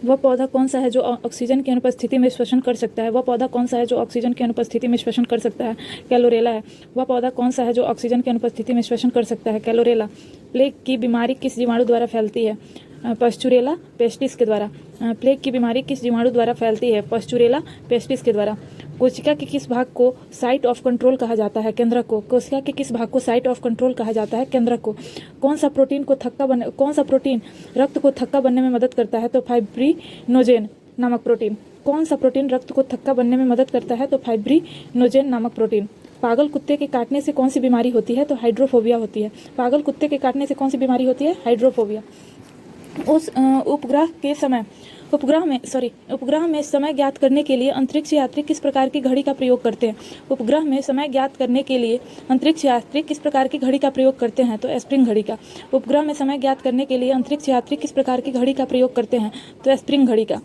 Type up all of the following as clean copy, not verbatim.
वह पौधा कौन सा है जो ऑक्सीजन की अनुपस्थिति में श्वसन कर सकता है? वह पौधा कौन सा है जो ऑक्सीजन की अनुपस्थिति में श्वसन कर सकता है? क्लोरेला है। वह पौधा कौन सा है जो ऑक्सीजन की अनुपस्थिति में श्वसन कर सकता है? क्लोरेला। प्लेग की बीमारी किस जीवाणु द्वारा फैलती है? पश्चुरेला पेस्टिस के द्वारा। प्लेग की बीमारी किस जीवाणु द्वारा फैलती है? पश्चुरेला पेस्टिस के द्वारा। कोशिका के किस भाग को साइट ऑफ कंट्रोल कहा जाता है? केंद्रक को। कोशिका के किस भाग को साइट ऑफ कंट्रोल कहा जाता है? केंद्रक को। कौन सा प्रोटीन रक्त को थक्का बनने में मदद करता है? तो फाइब्रिनोजेन नामक प्रोटीन। कौन सा प्रोटीन रक्त को थक्का बनने में मदद करता है? तो फाइब्रिनोजेन नामक प्रोटीन। पागल कुत्ते के काटने से कौन सी बीमारी होती है? तो हाइड्रोफोबिया होती है। पागल कुत्ते के काटने से कौन सी बीमारी होती है? हाइड्रोफोबिया। उस उपग्रह में समय ज्ञात करने के लिए अंतरिक्ष यात्री किस प्रकार की घड़ी का प्रयोग करते हैं? उपग्रह में समय ज्ञात करने के लिए अंतरिक्ष यात्री किस प्रकार की घड़ी का प्रयोग करते हैं? तो स्प्रिंग घड़ी का। उपग्रह में समय ज्ञात करने के लिए अंतरिक्ष यात्री किस प्रकार की घड़ी का प्रयोग करते हैं? तो स्प्रिंग घड़ी का।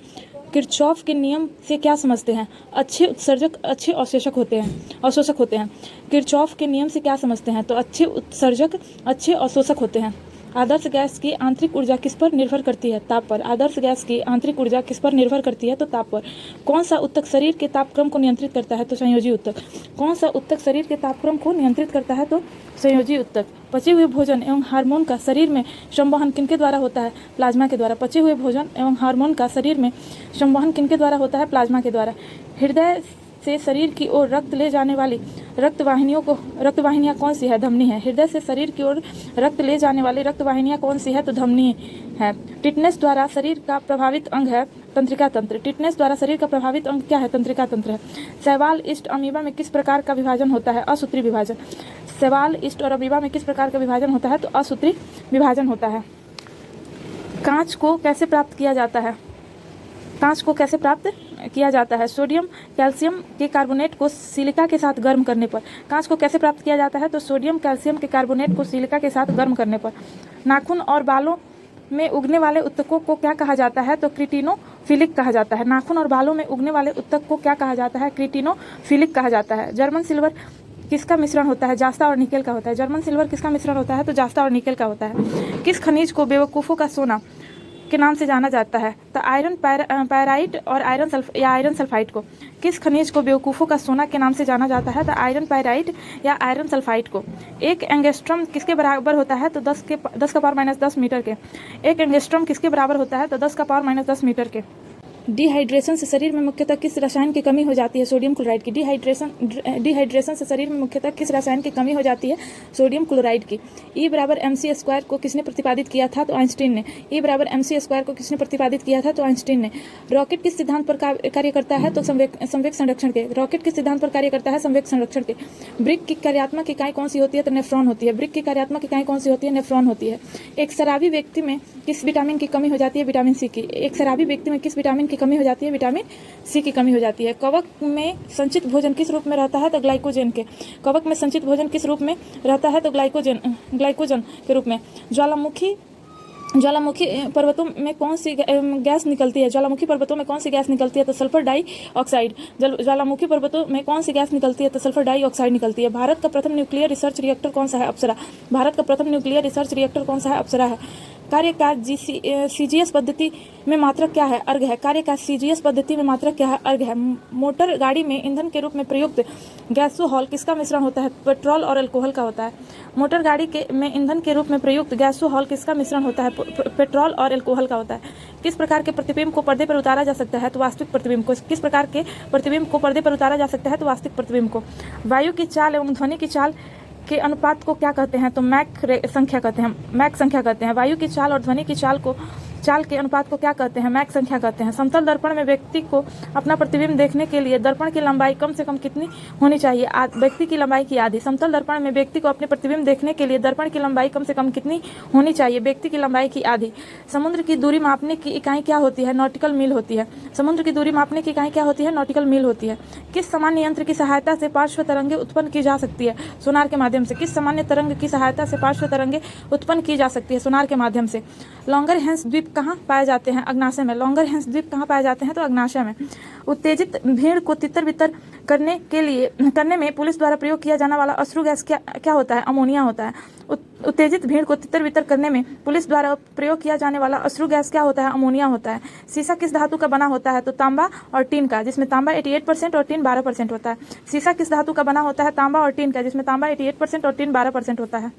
किरचॉफ के नियम से क्या समझते हैं? अच्छे उत्सर्जक अच्छे अवशोषक होते हैं। किरचॉफ के नियम से क्या समझते हैं? तो अच्छे उत्सर्जक अच्छे अवशोषक होते हैं। आदर्श गैस की आंतरिक ऊर्जा किस पर निर्भर करती है? ताप पर। आदर्श गैस की आंतरिक ऊर्जा किस पर निर्भर करती है? तो ताप पर। कौन सा ऊतक शरीर के तापक्रम को नियंत्रित करता है? तो संयोजी ऊतक। कौन सा ऊतक शरीर के तापक्रम को नियंत्रित करता है? तो संयोजी ऊतक। पचे हुए भोजन एवं हार्मोन का शरीर में संवहन किनके द्वारा होता है? प्लाज्मा के द्वारा। पचे हुए भोजन एवं हार्मोन का शरीर में संवहन किनके द्वारा होता है? प्लाज्मा के द्वारा। हृदय से शरीर की ओर रक्त ले जाने वाली रक्तवाहिनियां कौन सी है? धमनी है। हृदय से शरीर की ओर रक्त ले जाने वाली रक्तवाहिनियां कौन सी है? तो धमनी है। टिटनेस द्वारा शरीर का प्रभावित अंग है तंत्रिका तंत्र। टिटनेस द्वारा शरीर का प्रभावित अंग क्या है? तंत्रिका तंत्र है। शैवाल, ईस्ट, अमीबा में किस प्रकार का विभाजन होता है? असूत्री विभाजन। शैवाल, ईस्ट और अमीबा में किस प्रकार का विभाजन होता है? तो असूत्री विभाजन होता है। कांच को कैसे प्राप्त किया जाता है? कांच को कैसे प्राप्त किया जाता है? सोडियम कैल्शियम के कार्बोनेट को सिलिका के साथ गर्म करने पर। कांच को कैसे प्राप्त किया जाता है? तो सोडियम कैल्शियम के कार्बोनेट को सिलिका के साथ गर्म करने पर। नाखून और बालों में उगने वाले उत्तकों को क्या कहा जाता है? तो क्रिटिनोफिलिक कहा जाता है। नाखून और बालों में उगने वाले उत्तक को क्या कहा जाता है? क्रिटिनोफिलिक कहा जाता है। जर्मन सिल्वर किसका मिश्रण होता है? जास्ता और निकेल का होता है। जर्मन सिल्वर किसका मिश्रण होता है? तो जास्ता और निकेल का होता है। किस खनिज को बेवकूफ़ों का सोना के नाम से जाना जाता है? तो आयरन पैराइट और आयरन सल्फाइड को। किस खनिज को बेवकूफ़ों का सोना के नाम से जाना जाता है? तो आयरन पैराइट या आयरन सल्फाइड को। एक एंगस्ट्रम किसके बराबर होता है? तो 10 का पावर माइनस 10 मीटर के। एक एंगस्ट्रम किसके बराबर होता है? तो 10 का पावर माइनस 10 मीटर के। डिहाइड्रेशन से शरीर में मुख्यतः किस रसायन की कमी हो जाती है? सोडियम क्लोराइड की। डिहाइड्रेशन से शरीर में मुख्यतः किस रसायन की कमी हो जाती है? सोडियम क्लोराइड की। E बराबर mc² को किसने प्रतिपादित किया था? तो आइंस्टीन ने। E बराबर mc² को किसने प्रतिपादित किया था? तो आइंस्टीन ने। रॉकेट किस सिद्धांत पर कार्य करता है? तो संवेग संरक्षण के। रॉकेट किस सिद्धांत पर कार्य करता है? संवेग संरक्षण के। ब्रिक की कार्यात्मक इकाई कौन सी होती है? तो नेफ्रॉन होती है। ब्रिक की कार्यात्मक इकाई कौन सी होती है? नेफ्रॉन होती है। एक शराबी व्यक्ति में किस विटामिन की कमी हो जाती है? विटामिन सी की। एक शराबी व्यक्ति में किस विटामिन की कमी हो जाती है? विटामिन सी की कमी हो जाती है। कवक में संचित भोजन किस रूप में रहता है? तो ग्लाइकोजन के। कवक में संचित भोजन किस रूप में रहता है? तो ग्लाइकोजन के रूप में। ज्वालामुखी पर्वतों में कौन सी गैस निकलती है? ज्वालामुखी पर्वतों में कौन सी गैस निकलती है? तो सल्फर डाइऑक्साइड। ज्वालामुखी पर्वतों में कौन सी गैस निकलती है? तो सल्फर डाइऑक्साइड निकलती है। भारत का प्रथम न्यूक्लियर रिसर्च रिएक्टर कौन सा है? अप्सरा। भारत का प्रथम न्यूक्लियर रिसर्च रिएक्टर कौन सा है? अप्सरा है। कार्य का CGS पद्धति में मात्रक क्या है? अर्घ है। कार्य का CGS पद्धति में मात्रक क्या है? अर्घ है। मोटर गाड़ी में ईंधन के रूप में प्रयुक्त गैसोहॉल किसका मिश्रण होता है? पेट्रोल और अल्कोहल का होता है। मोटर गाड़ी में ईंधन के रूप में प्रयुक्त गैसोहॉल किसका मिश्रण होता है? पेट्रोल और अल्कोहल का होता है। किस प्रकार के प्रतिबिंब को पर्दे पर उतारा जा सकता है? तो वास्तविक प्रतिबिंब को। किस प्रकार के प्रतिबिंब को पर्दे पर उतारा जा सकता है? तो वास्तविक प्रतिबिंब को। वायु की चाल एवं ध्वनि की चाल के अनुपात को क्या कहते हैं? तो मैक संख्या कहते हैं। वायु की चाल और ध्वनि की चाल के अनुपात को क्या कहते हैं? मैक संख्या कहते हैं। समतल दर्पण में व्यक्ति को अपना प्रतिबिंब देखने के लिए दर्पण की लंबाई कम से कम कितनी होनी चाहिए? व्यक्ति की लंबाई की आधी। समतल दर्पण में व्यक्ति को अपने प्रतिबिंब देखने के लिए दर्पण की लंबाई कम से कम कितनी होनी चाहिए? व्यक्ति की लंबाई की आधी। समुद्र की दूरी मापने की इकाई क्या होती है? नॉटिकल मील होती है। समुद्र की दूरी मापने की इकाई क्या होती है? नॉटिकल मील होती है। किस सामान्य यंत्र की सहायता से पार्श्व तरंगे उत्पन्न की जा सकती है? सोनार के माध्यम से। किस सामान्य तरंग की सहायता से पार्श्व तरंगे उत्पन्न की जा सकती है? सोनार के माध्यम से। लॉन्गरहैंस द्वीप कहाँ पाए जाते हैं? अग्नाशय में। लॉन्गरहैंस द्वीप कहाँ पाए जाते हैं? तो अग्नाशय में। उत्तेजित भीड़ को तितर बितर करने में पुलिस द्वारा प्रयोग किया जाने वाला अश्रु गैस क्या होता है? अमोनिया होता है। उत्तेजित भीड़ को तितर बितर करने में पुलिस द्वारा प्रयोग किया जाने वाला अश्रु गैस क्या होता है? अमोनिया होता है। शीशा किस धातु का बना होता है? तो तांबा और टीन का, जिसमें तांबा 88% और टीन 12% होता है। शीशा किस धातु का बना होता है? तांबा और टीन का, जिसमें तांबा 88% और टीन 12% होता है।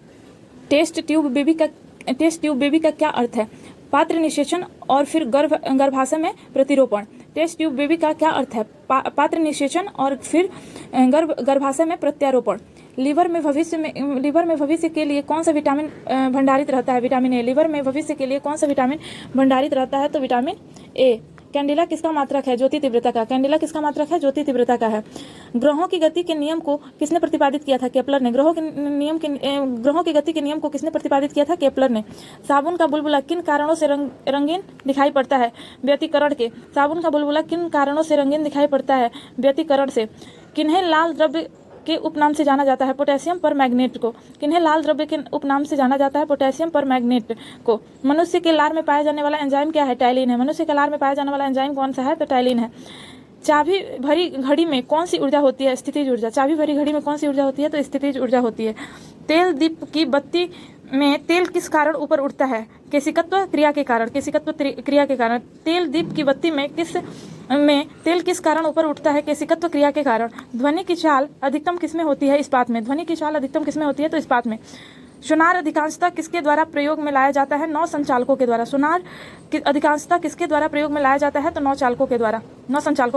टेस्ट ट्यूब बेबी का क्या अर्थ है? पात्र निषेचन और फिर गर्भाशय में प्रतिरोपण। टेस्ट ट्यूब बेबी का क्या अर्थ है? पात्र निषेचन और फिर गर्भाशय में प्रत्यारोपण। लीवर में भविष्य के लिए कौन सा विटामिन भंडारित रहता है? Vitamin A. लीवर में भविष्य के लिए कौन सा विटामिन भंडारित रहता है? तो विटामिन ए। कैंडिला किसका मात्रक है? ज्योति तीव्रता का। कैंडिला किसका मात्रक है? ज्योति तीव्रता का है। ग्रहों की गति के नियम को किसने प्रतिपादित किया था? केपलर ने। ग्रहों की गति के नियम को किसने प्रतिपादित किया था? केपलर ने। साबुन का बुलबुला किन कारणों से रंगीन दिखाई पड़ता है? व्यतिकरण के। साबुन का बुलबुला किन कारणों से रंगीन दिखाई पड़ता है? व्यतिकरण से। किन्हें लाल द्रव्य के उपनाम से जाना जाता है? पोटेशियम परमैंगनेट को। किन्हें लाल द्रव्य के उपनाम से जाना जाता है? पोटेशियम परमैंगनेट को। मनुष्य के लार में पाया जाने वाला एंजाइम क्या है? टाइलिन है। मनुष्य के लार में पाया जाने वाला एंजाइम कौन सा है? तो टाइलिन है। चाबी भरी घड़ी में कौन सी ऊर्जा होती है? स्थितिज ऊर्जा। चाबी भरी घड़ी में कौन सी ऊर्जा होती है? तो स्थितिज ऊर्जा होती है। तेल दीप की बत्ती में तेल किस कारण ऊपर उठता है? केशिकत्व क्रिया के कारण। केशिकत्व क्रिया के कारण। तेल दीप की बत्ती में तेल किस कारण ऊपर उठता है? केशिकत्व क्रिया के कारण। ध्वनि की चाल अधिकतम किसमें होती है? इस्पात में। ध्वनि की चाल अधिकतम किसमें होती है? तो इस्पात में। सोनार अधिकांशतः किसके द्वारा प्रयोग में लाया जाता है? नौ संचालकों के द्वारा। सोनार अधिकांशतः किसके द्वारा प्रयोग में लाया जाता है? तो नौ संचालकों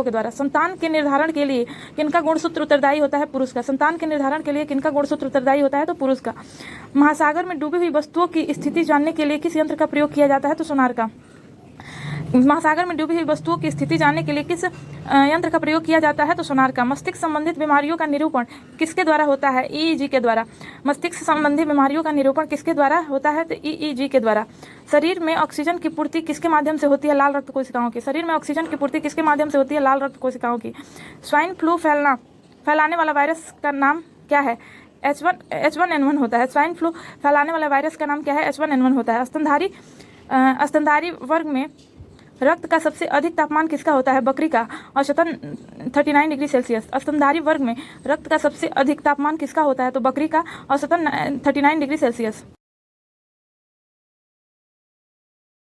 के द्वारा। संतान के निर्धारण के लिए किनका गुणसूत्र उत्तरदायी होता है? पुरुष का। संतान के निर्धारण के लिए किनका गुणसूत्र उत्तरदायी होता है? तो पुरुष का। महासागर में डूबी हुई वस्तुओं की स्थिति जानने के लिए किस यंत्र का प्रयोग किया जाता है? तो सोनार का। महासागर में डूबी हुई वस्तुओं की स्थिति जानने के लिए किस यंत्र का प्रयोग किया जाता है? तो सोनार का। मस्तिष्क संबंधित बीमारियों का निरूपण किसके द्वारा होता है? ईईजी के द्वारा। मस्तिष्क संबंधी बीमारियों का निरूपण किसके द्वारा होता है? तो ईईजी के द्वारा। शरीर में ऑक्सीजन की पूर्ति किसके माध्यम से होती है? लाल रक्त कोशिकाओं की। शरीर में ऑक्सीजन की पूर्ति किसके माध्यम से होती है? लाल रक्त कोशिकाओं की। स्वाइन फ्लू फैलाने वाला वायरस का नाम क्या है? H1N1 होता है। स्वाइन फ्लू फैलाने वाला वायरस का नाम क्या है? H1N1 होता है। स्तनधारी वर्ग में रक्त का सबसे अधिक तापमान किसका होता है? बकरी का। औसतन 39 डिग्री सेल्सियस। स्तनधारी वर्ग में रक्त का सबसे अधिक तापमान किसका होता है? तो बकरी का। औसतन 39 डिग्री सेल्सियस।